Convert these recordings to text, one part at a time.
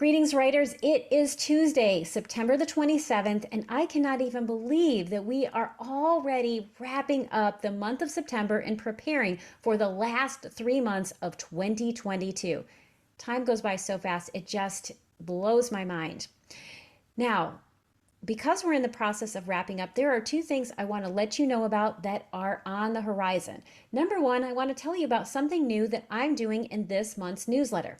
Greetings, writers. It is Tuesday, September the 27th, and I cannot even believe that we are already wrapping up the month of September and preparing for the last 3 months of 2022. Time goes by so fast, it just blows my mind. Now, because we're in the process of wrapping up, there are two things I want to let you know about that are on the horizon. Number one, I want to tell you about something new that I'm doing in this month's newsletter.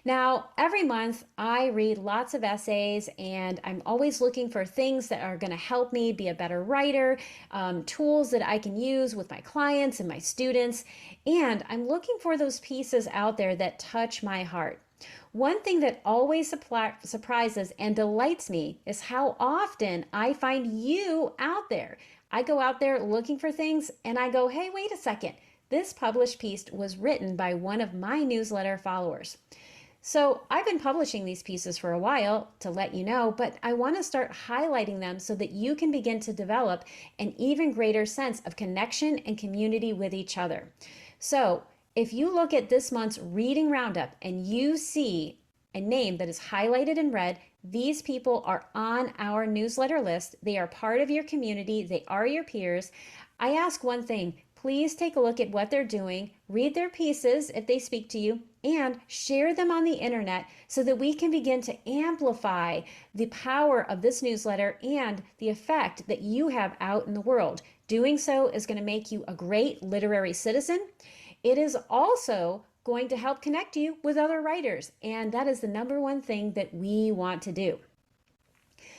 Now, every month I read lots of essays and I'm always looking for things that are going to help me be a better writer, tools that I can use with my clients and my students, and I'm looking for those pieces out there that touch my heart. One thing that always surprises and delights me is how often I find you out there. I go out there looking for things and I go, hey, wait a second. This published piece was written by one of my newsletter followers. So I've been publishing these pieces for a while to let you know, but I want to start highlighting them so that you can begin to develop an even greater sense of connection and community with each other. So if you look at this month's reading roundup and you see a name that is highlighted in red, these people are on our newsletter list. They are part of your community. They are your peers. I ask one thing, please take a look at what they're doing, read their pieces if they speak to you, and share them on the internet so that we can begin to amplify the power of this newsletter and the effect that you have out in the world. Doing so is going to make you a great literary citizen. It is also going to help connect you with other writers, and that is the number one thing that we want to do.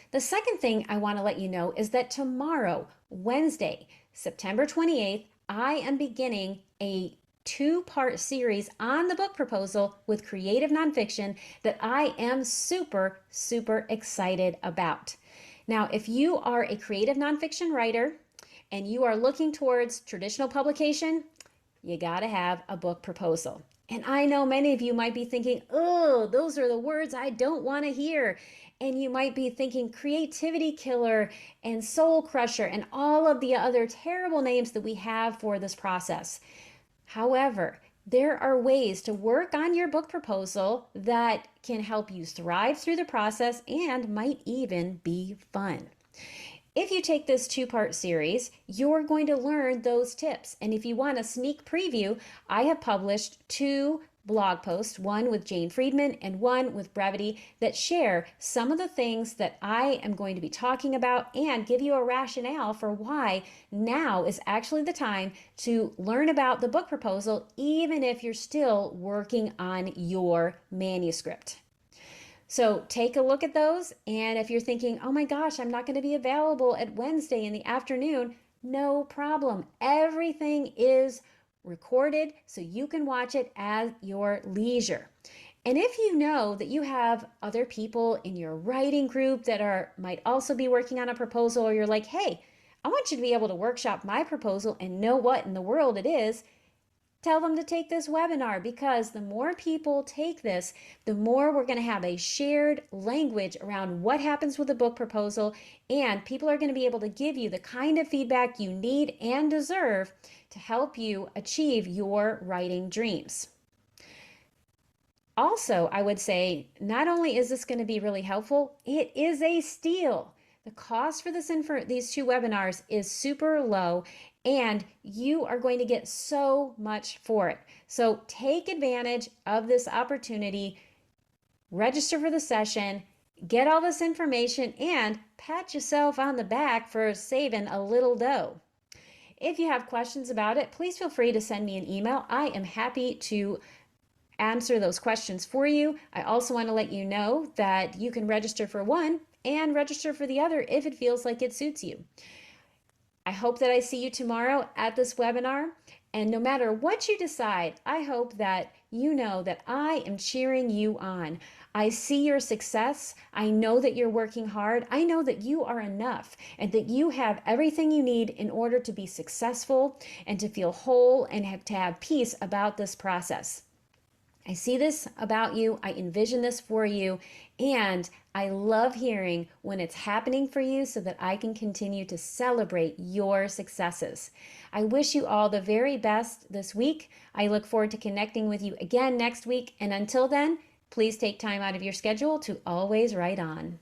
The second thing I want to let you know is that tomorrow, Wednesday, September 28th, I am beginning a two-part series on the book proposal with creative nonfiction that I am super, super excited about. Now, if you are a creative nonfiction writer and you are looking towards traditional publication, you gotta have a book proposal. And I know many of you might be thinking, oh, those are the words I don't want to hear. And you might be thinking creativity killer and soul crusher and all of the other terrible names that we have for this process. However, there are ways to work on your book proposal that can help you thrive through the process and might even be fun. If you take this two-part series, you're going to learn those tips. And if you want a sneak preview, I have published two blog posts, one with Jane Friedman and one with Brevity, that share some of the things that I am going to be talking about and give you a rationale for why now is actually the time to learn about the book proposal, even if you're still working on your manuscript. So take a look at those, and if you're thinking, oh my gosh, I'm not going to be available at Wednesday in the afternoon, no problem. Everything is recorded so you can watch it at your leisure. And if you know that you have other people in your writing group that might also be working on a proposal, or you're like, hey, I want you to be able to workshop my proposal and know what in the world it is, tell them to take this webinar, because the more people take this, the more we're going to have a shared language around what happens with a book proposal, and people are going to be able to give you the kind of feedback you need and deserve to help you achieve your writing dreams. Also, I would say not only is this going to be really helpful, it is a steal. The cost for these two webinars is super low, and you are going to get so much for it. So take advantage of this opportunity, register for the session, get all this information, and pat yourself on the back for saving a little dough. If you have questions about it, please feel free to send me an email. I am happy to answer those questions for you. I also want to let you know that you can register for one and register for the other if it feels like it suits you. I hope that I see you tomorrow at this webinar, and no matter what you decide, I hope that you know that I am cheering you on. I see your success. I know that you're working hard. I know that you are enough and that you have everything you need in order to be successful and to feel whole and to have peace about this process. I see this about you, I envision this for you, and I love hearing when it's happening for you so that I can continue to celebrate your successes. I wish you all the very best this week. I look forward to connecting with you again next week, and until then, Please take time out of your schedule to always write on.